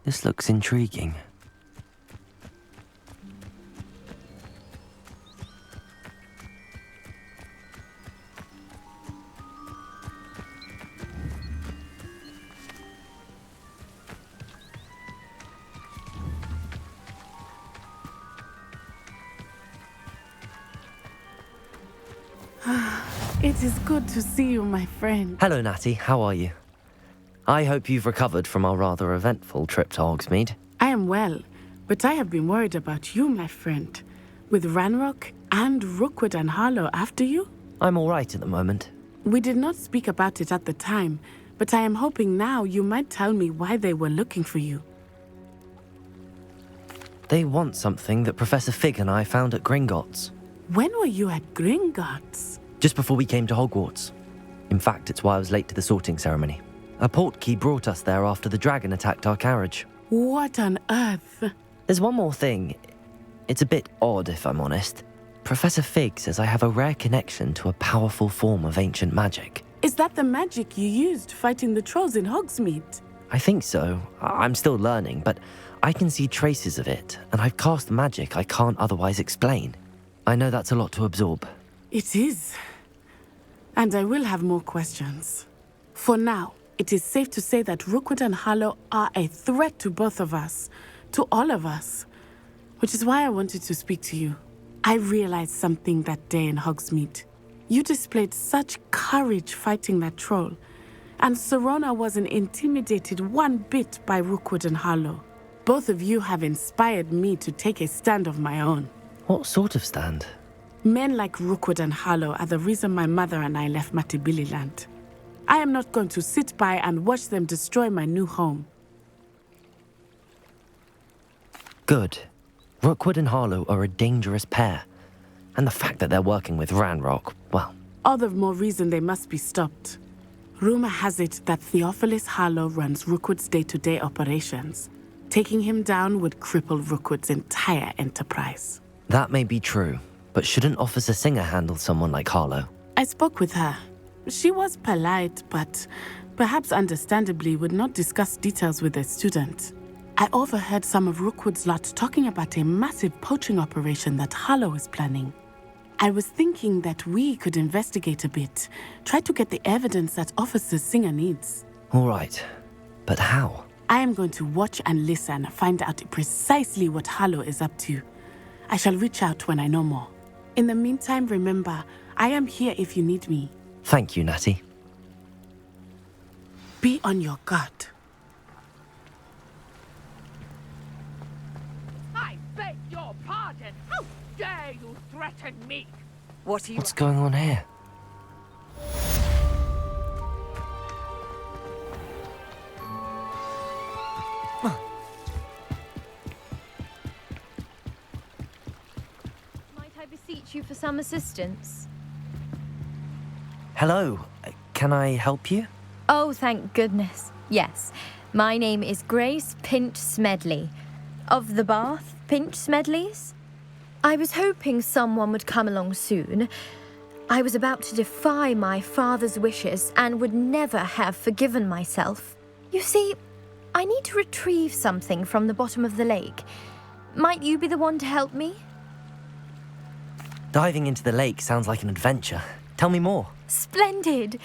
This looks intriguing. It is good to see you, my friend. Hello, Natty. How are you? I hope you've recovered from our rather eventful trip to Hogsmeade. I am well, but I have been worried about you, my friend. With Ranrock and Rookwood and Harlow after you? I'm all right at the moment. We did not speak about it at the time, but I am hoping now you might tell me why they were looking for you. They want something that Professor Fig and I found at Gringotts. When were you at Gringotts? Just before we came to Hogwarts. In fact, it's why I was late to the sorting ceremony. A portkey brought us there after the dragon attacked our carriage. What on earth? There's one more thing. It's a bit odd, if I'm honest. Professor Fig says I have a rare connection to a powerful form of ancient magic. Is that the magic you used fighting the trolls in Hogsmeade? I think so. I'm still learning, but I can see traces of it, and I've cast magic I can't otherwise explain. I know that's a lot to absorb. It is. And I will have more questions. For now, it is safe to say that Rookwood and Harlow are a threat to both of us, to all of us, which is why I wanted to speak to you. I realized something that day in Hogsmeade. You displayed such courage fighting that troll, and Serona wasn't intimidated one bit by Rookwood and Harlow. Both of you have inspired me to take a stand of my own. What sort of stand? Men like Rookwood and Harlow are the reason my mother and I left Matabililand. I am not going to sit by and watch them destroy my new home. Good. Rookwood and Harlow are a dangerous pair. And the fact that they're working with Ranrock, well... All the more reason they must be stopped. Rumor has it that Theophilus Harlow runs Rookwood's day-to-day operations. Taking him down would cripple Rookwood's entire enterprise. That may be true, but shouldn't Officer Singer handle someone like Harlow? I spoke with her. She was polite, but perhaps understandably would not discuss details with a student. I overheard some of Rookwood's lot talking about a massive poaching operation that Harlow is planning. I was thinking that we could investigate a bit, try to get the evidence that Officer Singer needs. All right, but how? I am going to watch and listen, find out precisely what Harlow is up to. I shall reach out when I know more. In the meantime, remember, I am here if you need me. Thank you, Natty. Be on your guard. I beg your pardon. How dare you threaten me? What are you... What's going on here? Might I beseech you for some assistance? Hello. Can I help you? Oh, thank goodness. Yes. My name is Grace Pinch Smedley. Of the Bath Pinch Smedleys? I was hoping someone would come along soon. I was about to defy my father's wishes and would never have forgiven myself. You see, I need to retrieve something from the bottom of the lake. Might you be the one to help me? Diving into the lake sounds like an adventure. Tell me more. Splendid!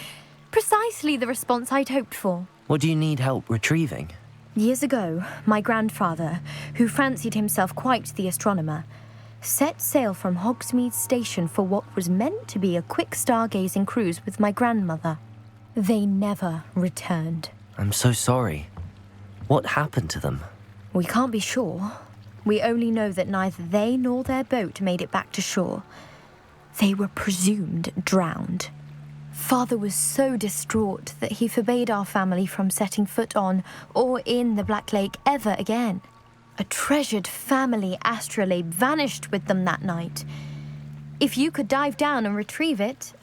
Precisely the response I'd hoped for. What do you need help retrieving? Years ago, my grandfather, who fancied himself quite the astronomer, set sail from Hogsmeade Station for what was meant to be a quick stargazing cruise with my grandmother. They never returned. I'm so sorry. What happened to them? We can't be sure. We only know that neither they nor their boat made it back to shore. They were presumed drowned. Father was so distraught that he forbade our family from setting foot on or in the Black Lake ever again. A treasured family astrolabe vanished with them that night. If you could dive down and retrieve it,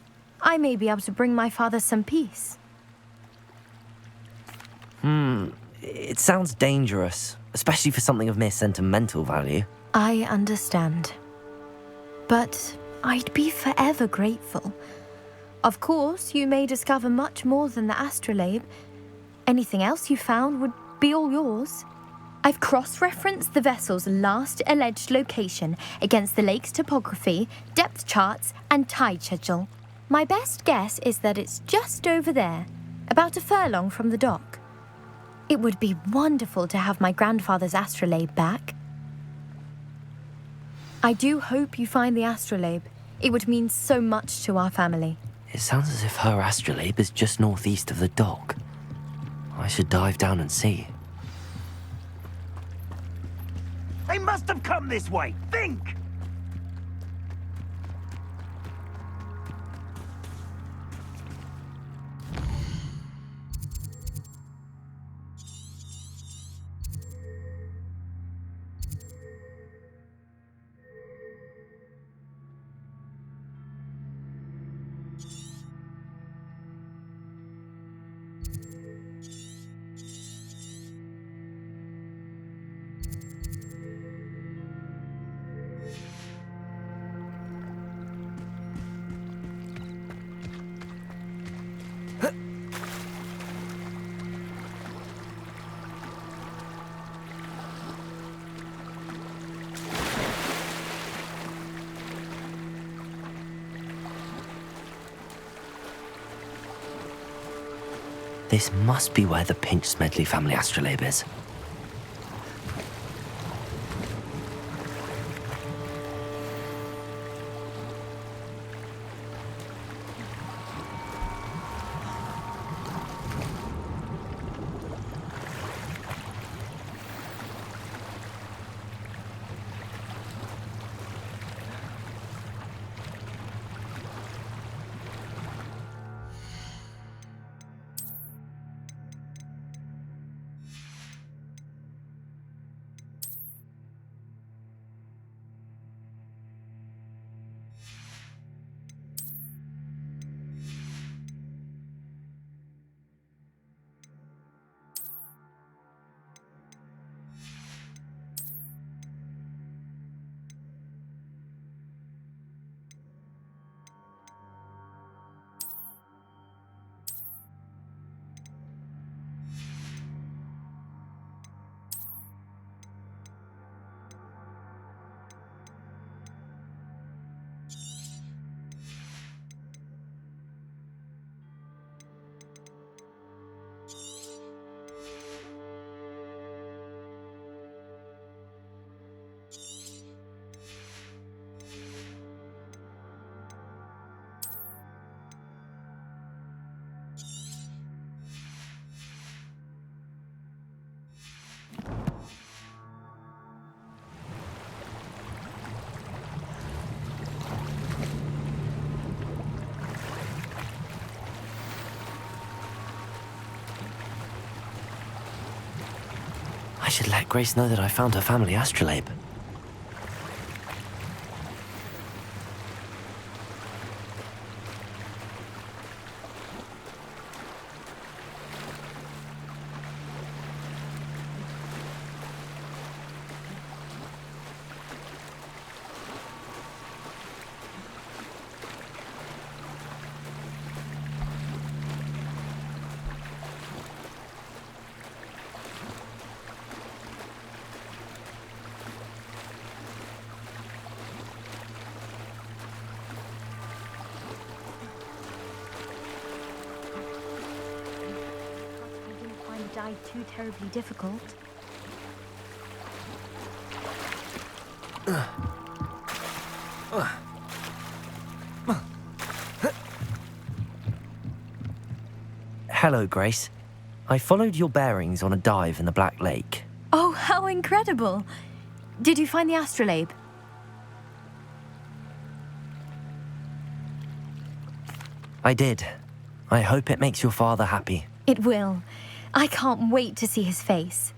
I may be able to bring my father some peace. It sounds dangerous, especially for something of mere sentimental value. I understand. But I'd be forever grateful. Of course, you may discover much more than the astrolabe. Anything else you found would be all yours. I've cross-referenced the vessel's last alleged location against the lake's topography, depth charts, and tide schedule. My best guess is that it's just over there, about a furlong from the dock. It would be wonderful to have my grandfather's astrolabe back. I do hope you find the astrolabe. It would mean so much to our family. It sounds as if her astrolabe is just northeast of the dock. I should dive down and see. They must have come this way! Think! This must be where the Pinch-Smedley family astrolabe is. I should let Grace know that I found her family astrolabe. Too terribly difficult. Hello, Grace. I followed your bearings on a dive in the Black Lake. Oh, how incredible! Did you find the astrolabe? I did. I hope it makes your father happy. It will. I can't wait to see his face.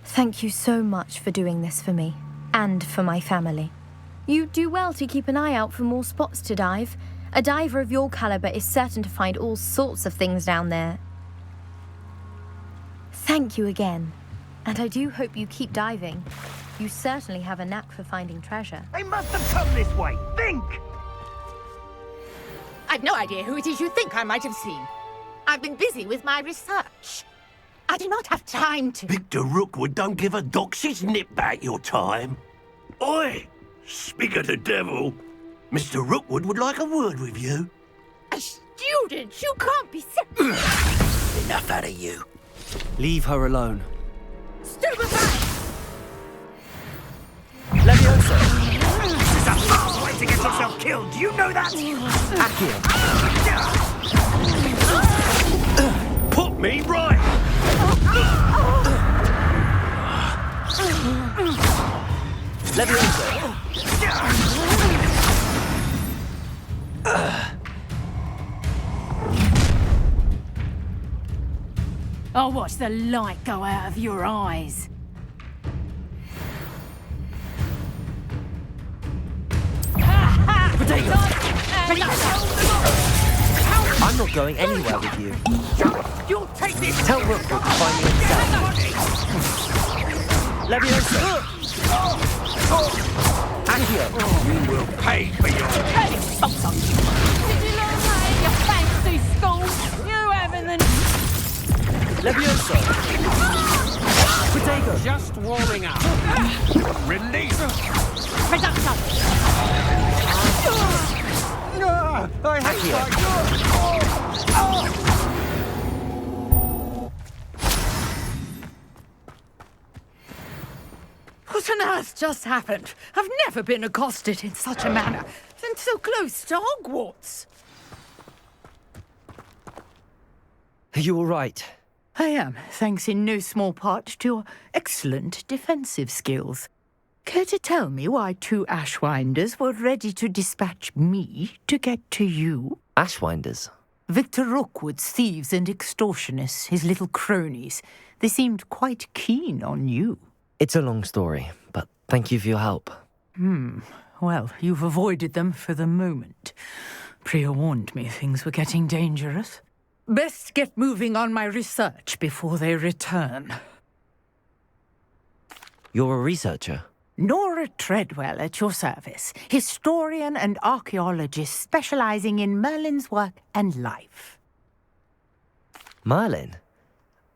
Thank you so much for doing this for me, and for my family. You do well to keep an eye out for more spots to dive. A diver of your caliber is certain to find all sorts of things down there. Thank you again, and I do hope you keep diving. You certainly have a knack for finding treasure. They must have come this way! Think! I've no idea who it is you think I might have seen. I've been busy with my research. I do not have time to... Victor Rookwood don't give a doxy's nip back your time. Oi! Speak of the devil. Mr. Rookwood would like a word with you. A student? You can't be... Enough out of you. Leave her alone. Stupefy! Leviosa! This is a fast way to get yourself killed. Do you know that? Accio! Put me right! Leviosa! I'll watch the light go out of your eyes. Potato! I'm not going anywhere with you. You'll take this! Tell Rookwood to find me himself. Leviosa! Accio! You will pay for your... Hey, stop, stop. Did you learn that in your fancy school? You haven't the... Leviosa! Potato! Just warming up. Release! Reduction! I hate What on earth just happened? I've never been accosted in such a manner, and so close to Hogwarts. Are you all right? I am, thanks in no small part to your excellent defensive skills. Care to tell me why 2 Ashwinders were ready to dispatch me to get to you? Ashwinders? Victor Rookwood's thieves and extortionists, his little cronies. They seemed quite keen on you. It's a long story, but thank you for your help. Well, you've avoided them for the moment. Priya warned me things were getting dangerous. Best get moving on my research before they return. You're a researcher? Nora Treadwell at your service, historian and archaeologist specializing in Merlin's work and life. Merlin?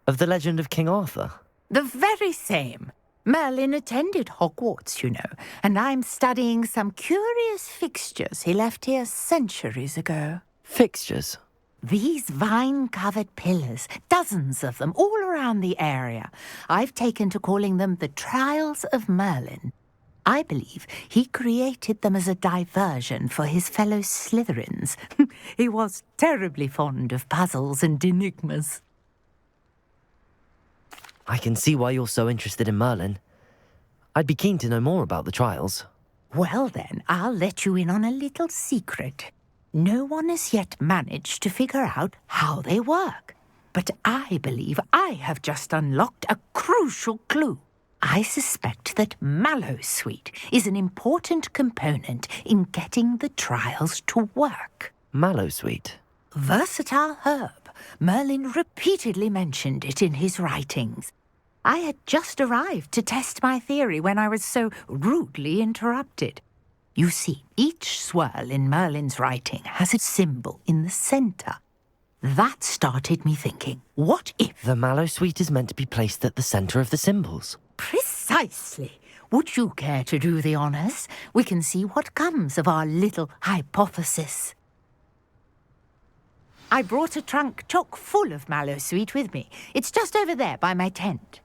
Of the legend of King Arthur? The very same. Merlin attended Hogwarts, you know, and I'm studying some curious fixtures he left here centuries ago. Fixtures? These vine-covered pillars, dozens of them, all around the area. I've taken to calling them the Trials of Merlin. I believe he created them as a diversion for his fellow Slytherins. He was terribly fond of puzzles and enigmas. I can see why you're so interested in Merlin. I'd be keen to know more about the trials. Well then, I'll let you in on a little secret. No one has yet managed to figure out how they work. But I believe I have just unlocked a crucial clue. I suspect that Mallowsweet is an important component in getting the trials to work. Mallowsweet? Versatile herb. Merlin repeatedly mentioned it in his writings. I had just arrived to test my theory when I was so rudely interrupted. You see, each swirl in Merlin's writing has a symbol in the center. That started me thinking, what if... The Mallowsweet is meant to be placed at the center of the symbols. Precisely. Would you care to do the honors? We can see what comes of our little hypothesis. I brought a trunk chock full of Mallowsweet with me. It's just over there by my tent.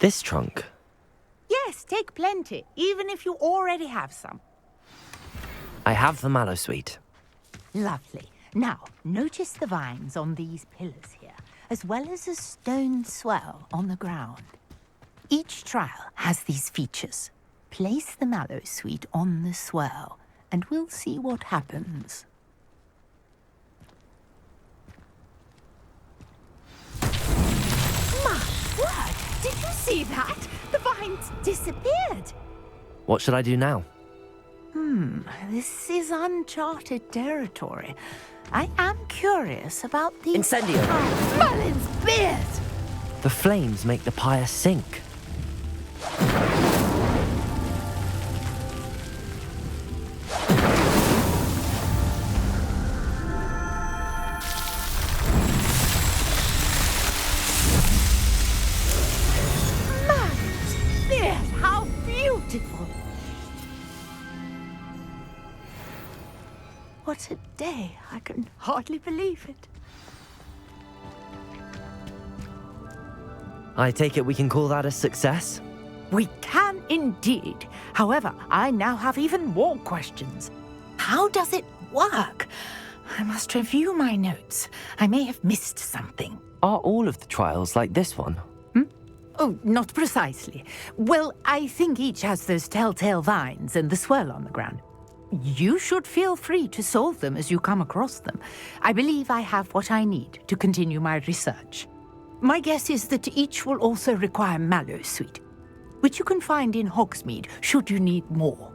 This trunk? Yes, take plenty, even if you already have some. I have the Mallowsweet. Lovely. Now, notice the vines on these pillars here, as well as a stone swell on the ground. Each trial has these features. Place the Mallowsweet on the swell, and we'll see what happens. My word! Did you see that? The vines disappeared. What should I do now? This is uncharted territory. I am curious about the... Incendio! Merlin's beard! The flames make the pyre sink. day. I can hardly believe it. I take it we can call that a success? We can indeed. However, I now have even more questions. How does it work? I must review my notes. I may have missed something. Are all of the trials like this one? Oh, not precisely. Well, I think each has those telltale vines and the swirl on the ground. You should feel free to solve them as you come across them. I believe I have what I need to continue my research. My guess is that each will also require mallow sweet, which you can find in Hogsmeade should you need more.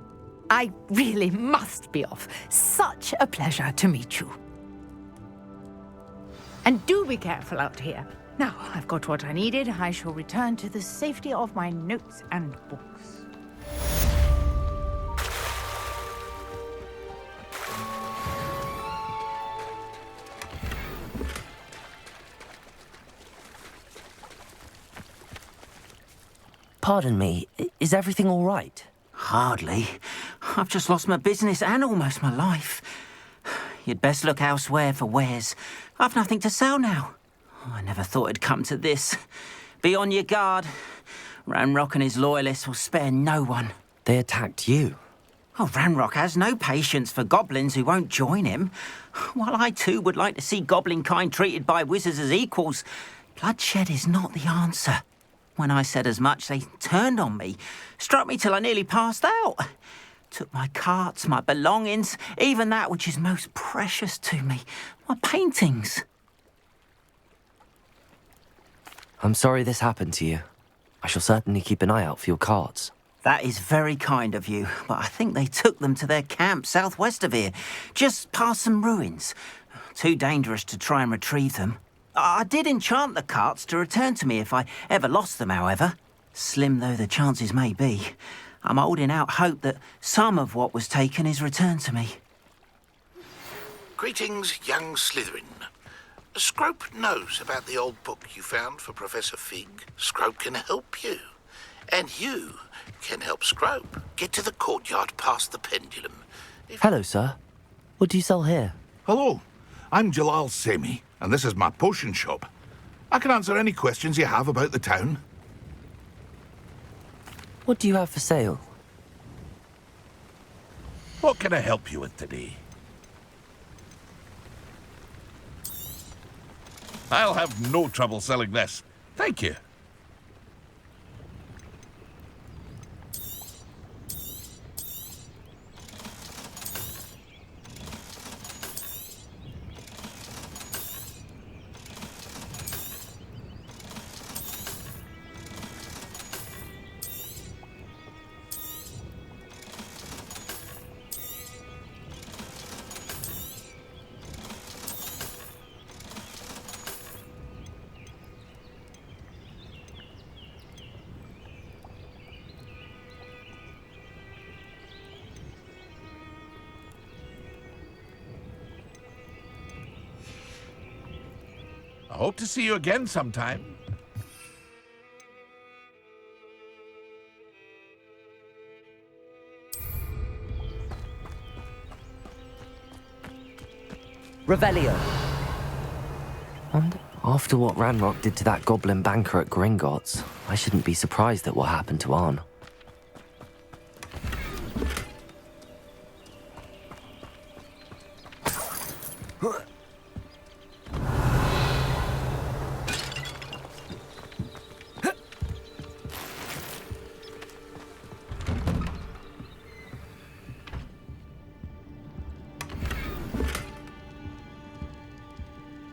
I really must be off. Such a pleasure to meet you. And do be careful out here. Now I've got what I needed, I shall return to the safety of my notes and books. Pardon me, is everything all right? Hardly. I've just lost my business and almost my life. You'd best look elsewhere for wares. I've nothing to sell now. I never thought it'd come to this. Be on your guard. Ranrock and his loyalists will spare no one. They attacked you. Oh, Ranrock has no patience for goblins who won't join him. While I too would like to see goblin kind treated by wizards as equals, bloodshed is not the answer. When I said as much, they turned on me, struck me till I nearly passed out. Took my carts, my belongings, even that which is most precious to me, my paintings. I'm sorry this happened to you. I shall certainly keep an eye out for your carts. That is very kind of you, but I think they took them to their camp southwest of here, just past some ruins. Too dangerous to try and retrieve them. I did enchant the carts to return to me if I ever lost them, however. Slim though the chances may be, I'm holding out hope that some of what was taken is returned to me. Greetings, young Slytherin. Scrope knows about the old book you found for Professor Fig. Scrope can help you. And you can help Scrope get to the courtyard past the pendulum. Hello, sir. What do you sell here? Hello, I'm Jalal Semi, and this is my potion shop. I can answer any questions you have about the town. What do you have for sale? What can I help you with today? I'll have no trouble selling this. Thank you. I hope to see you again sometime. Revelio. And after what Ranrock did to that goblin banker at Gringotts, I shouldn't be surprised at what happened to Arn.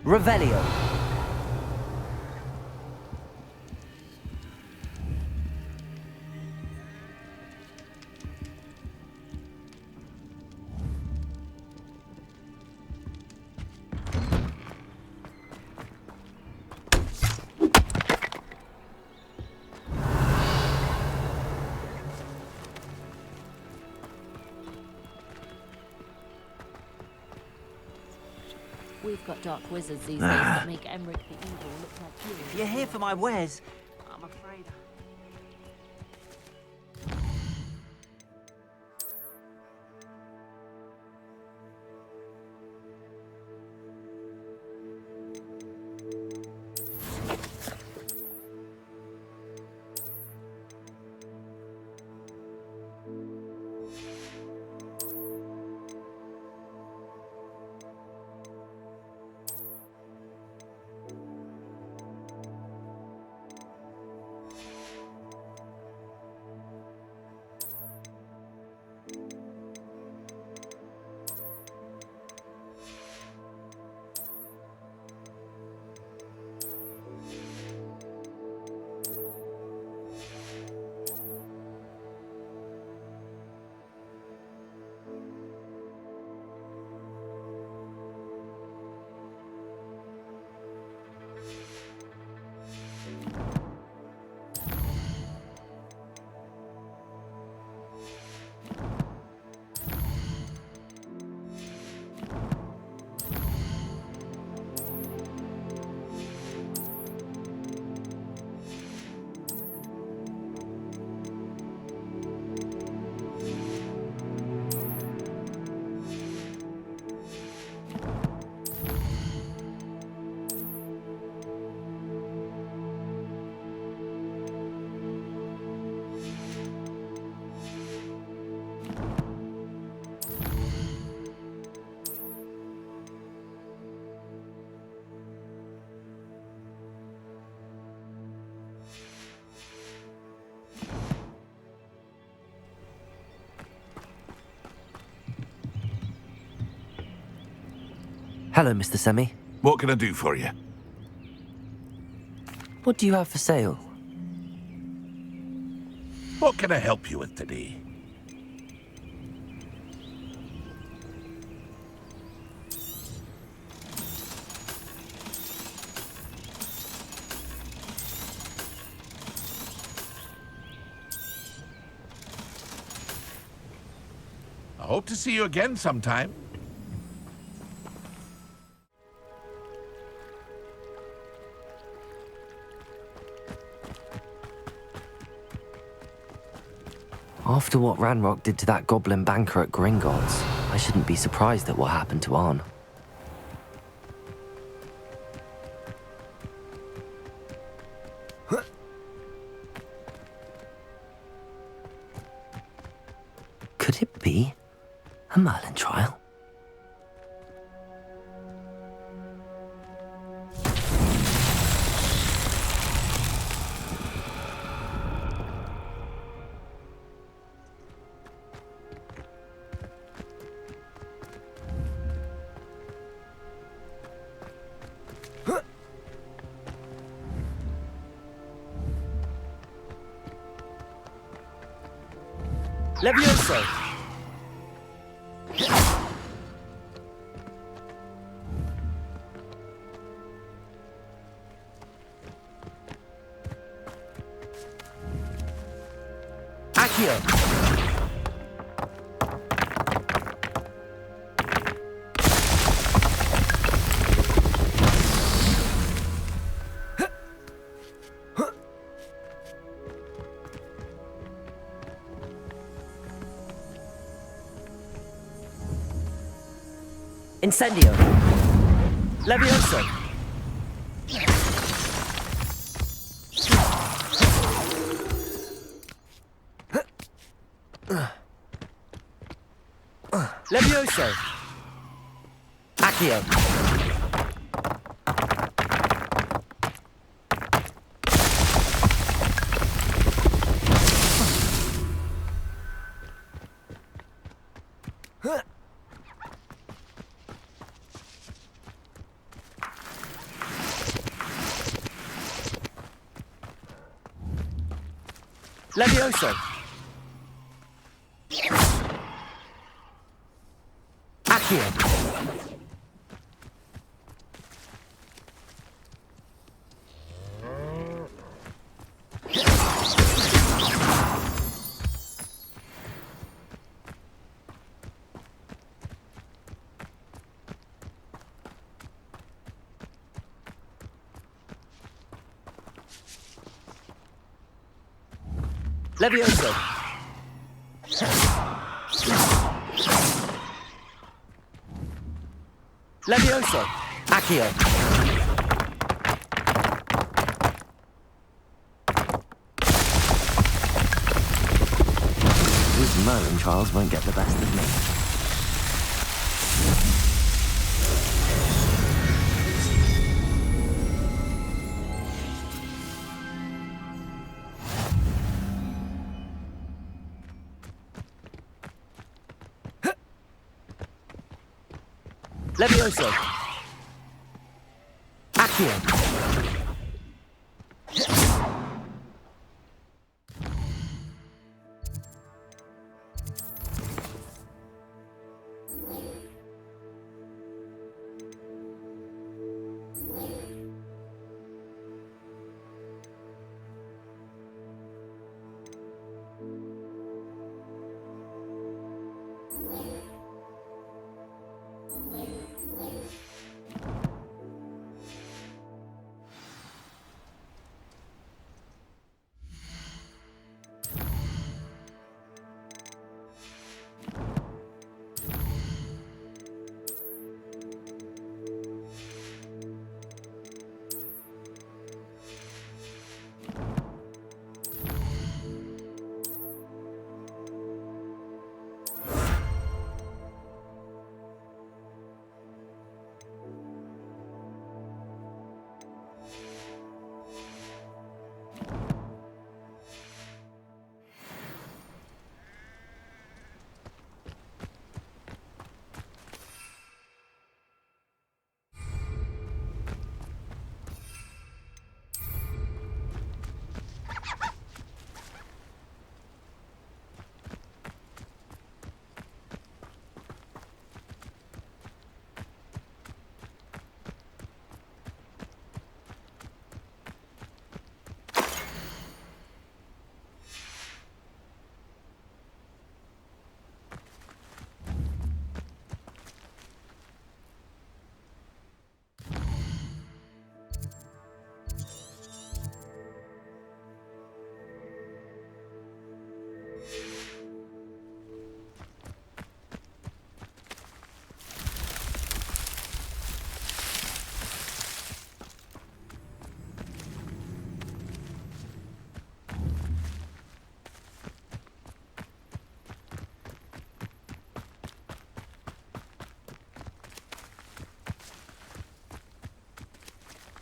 Revelio. We've got dark wizards these days that make Emmerich the Evil look like you. You're here for my wares. I'm afraid. Hello, Mr. Semi. What can I do for you? What do you have for sale? What can I help you with today? I hope to see you again sometime. After what Ranrock did to that goblin banker at Gringotts, I shouldn't be surprised at what happened to Arn. Could it be a Merlin trial? Levioso! Accio! Incendio! Levioso! Levioso! Accio! Levioso! Accio! Levioso! Levioso! Accio! These Merlin trials won't get the best of me. Levioso! Accio!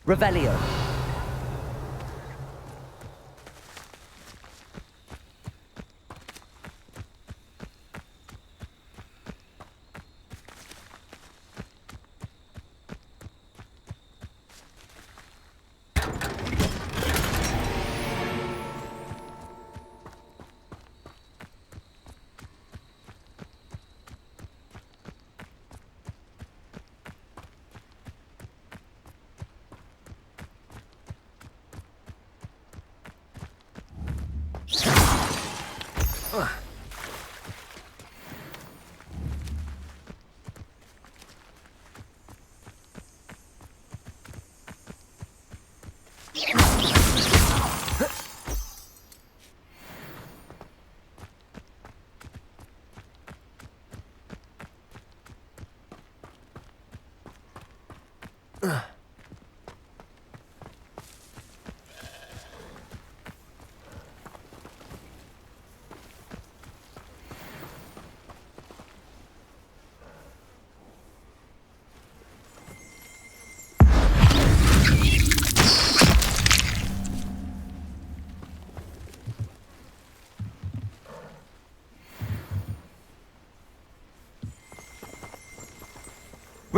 Revelio.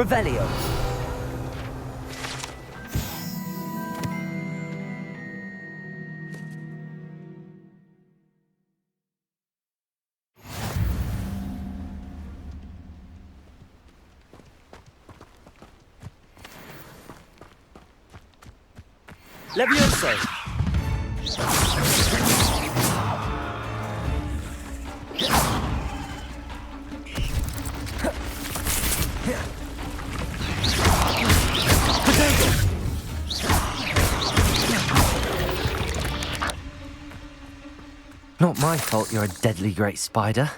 Revelio. Levioso. Not my fault you're a deadly great spider.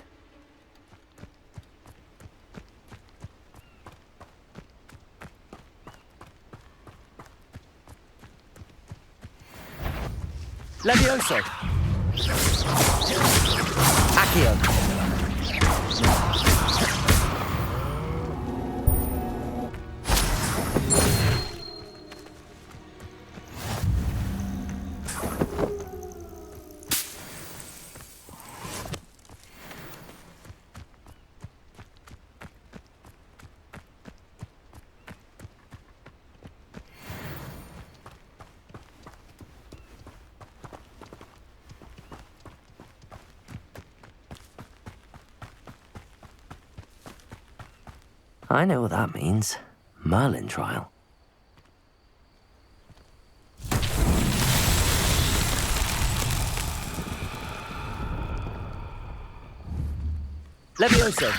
Levioso. Accio. I know what that means. Merlin trial. Levioso.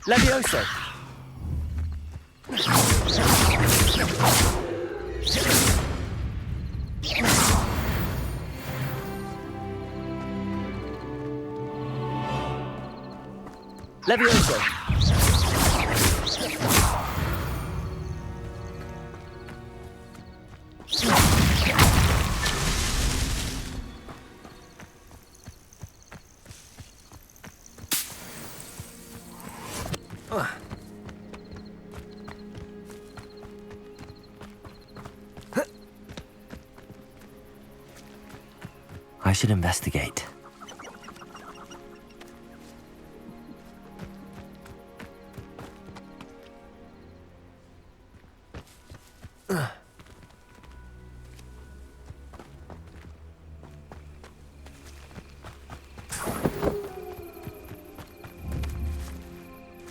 Levioso. Levioso. I should investigate.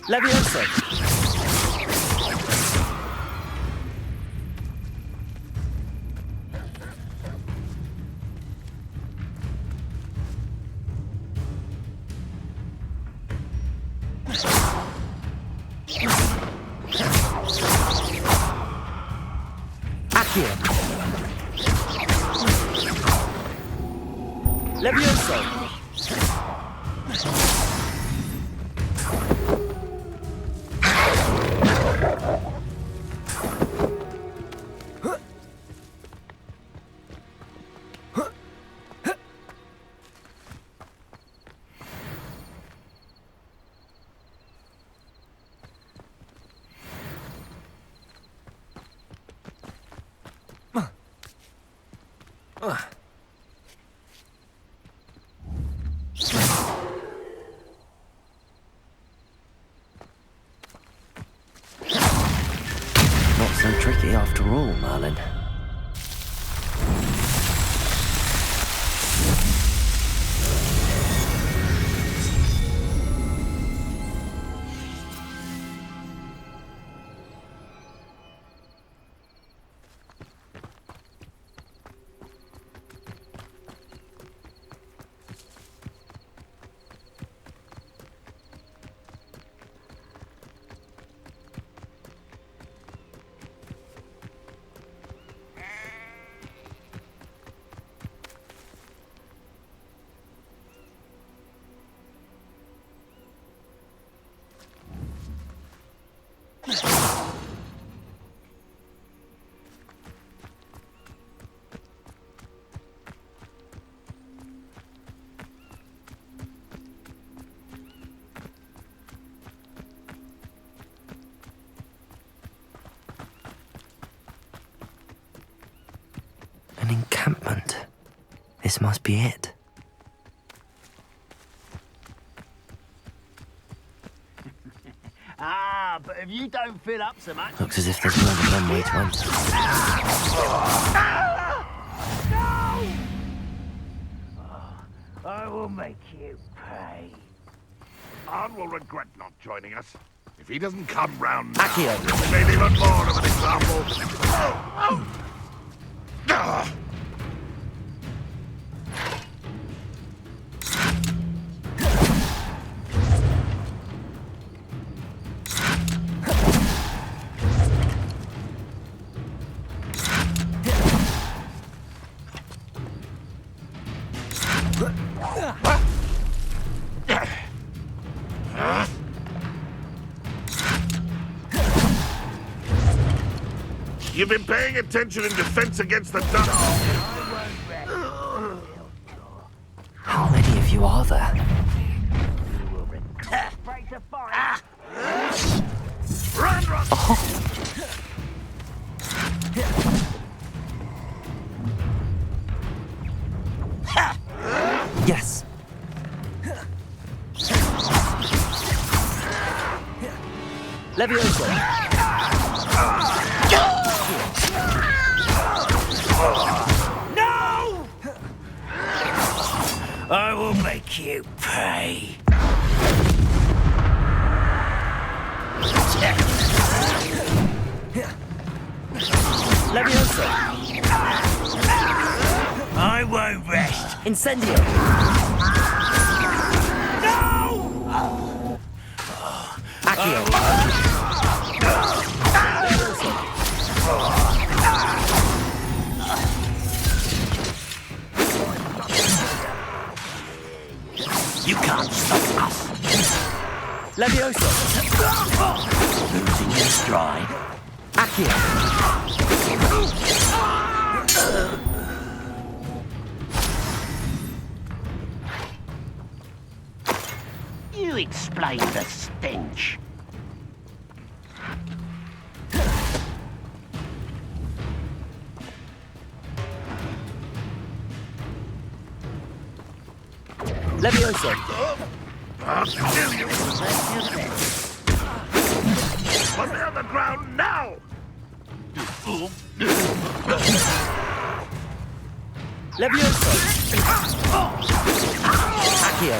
Levioso. Accio. Levioso! Not so tricky after all, Merlin. An encampment. This must be it. Ah, but if you don't fill up so much... Looks as if there's more than one way to enter. I will make you pay. Arn will regret not joining us. If he doesn't come round Accio. we made even more of an example. You've been paying attention in defense against the dark. How many of you are there? Run, run! Yes. Levioso! No! I will make you pay. Levioso! I won't rest. Incendio! No! Accio! You can't stop us. Levioso! Losing your stride. Accio! You explain the stench. Levioso! I'll kill you! On the other ground now! Levioso! Accio!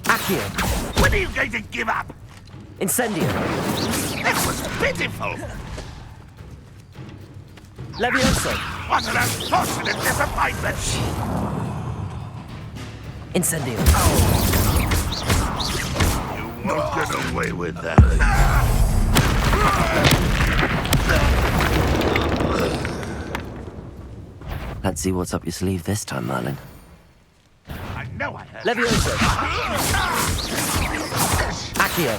Accio! When are you going to give up? Incendio! That was pitiful! Levioso! What an unfortunate disappointment! Incendio. You won't get away with that. Let's see what's up your sleeve this time, Merlin. I know I heard. Levioso! Accio!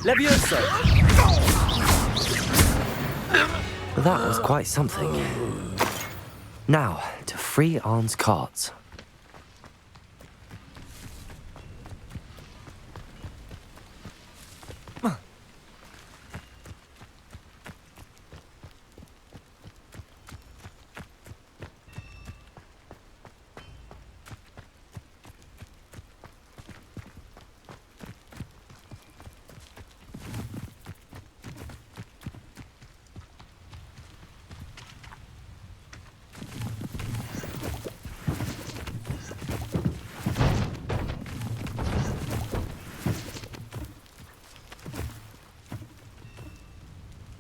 Levioso! That was quite something. Now, to free Arn's carts.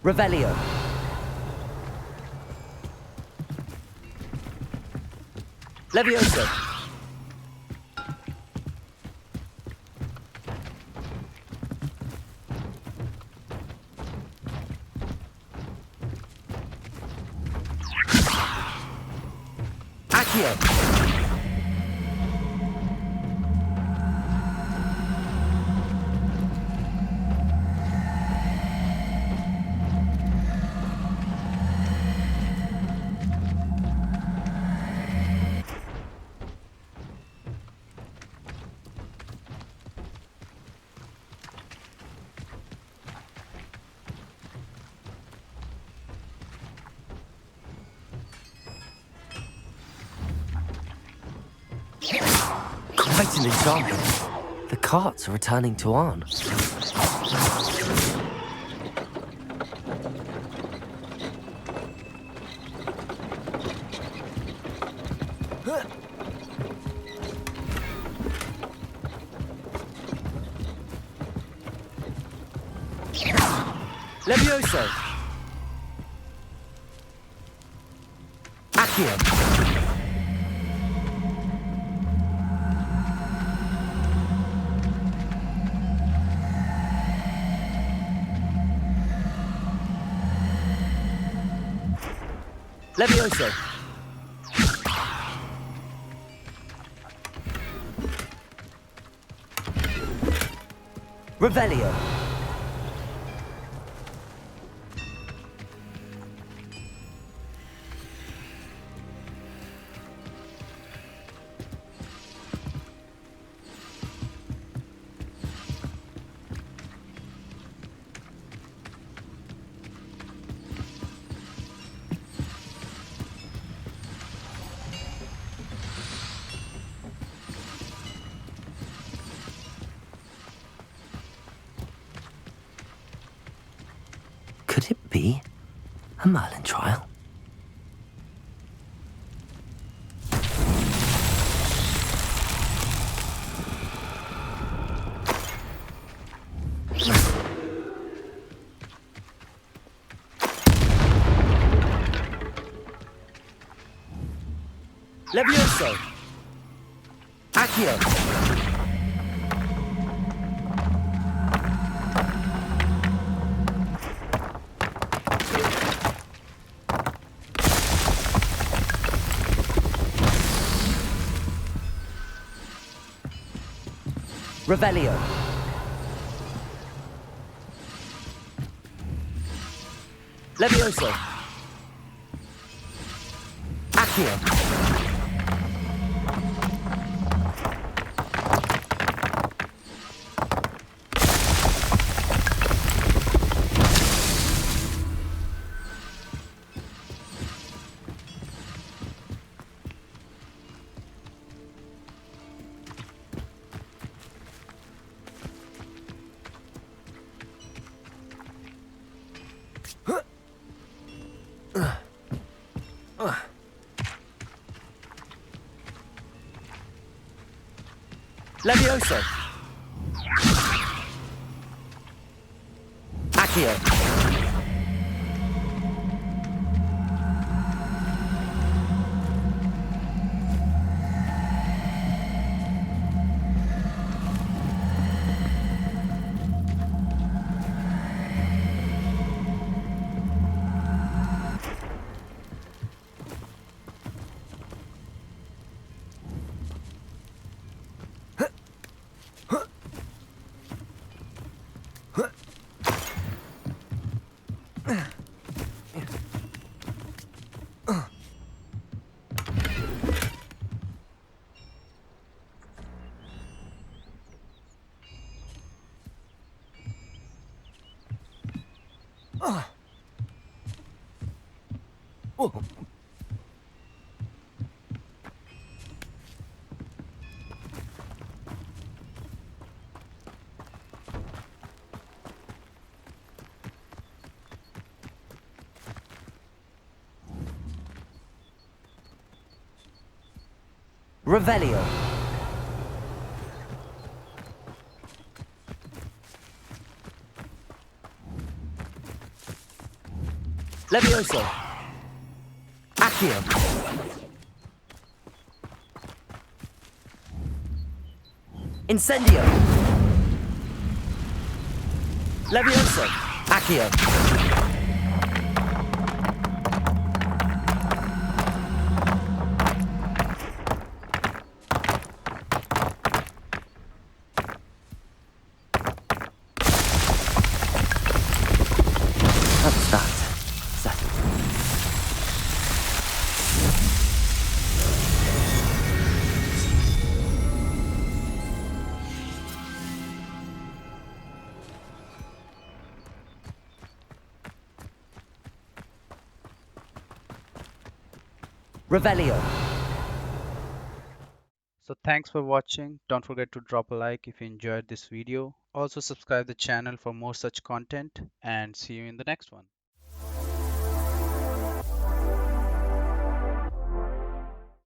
Revelio. Levioso. Accio. Quite an enchantment. The carts are returning to Arn. Levioso. Accio. Levioso. Revelio. Could it be a Merlin trial? Levioso. Accio. Revelio. Levioso. Accio. Levioso. Accio. Revelio. Levioso. Accio. Incendio. Levioso. Accio. That's that. Settled. Revelio. So thanks for watching. Don't forget to drop a like if you enjoyed this video. Also subscribe the channel for more such content and see you in the next one.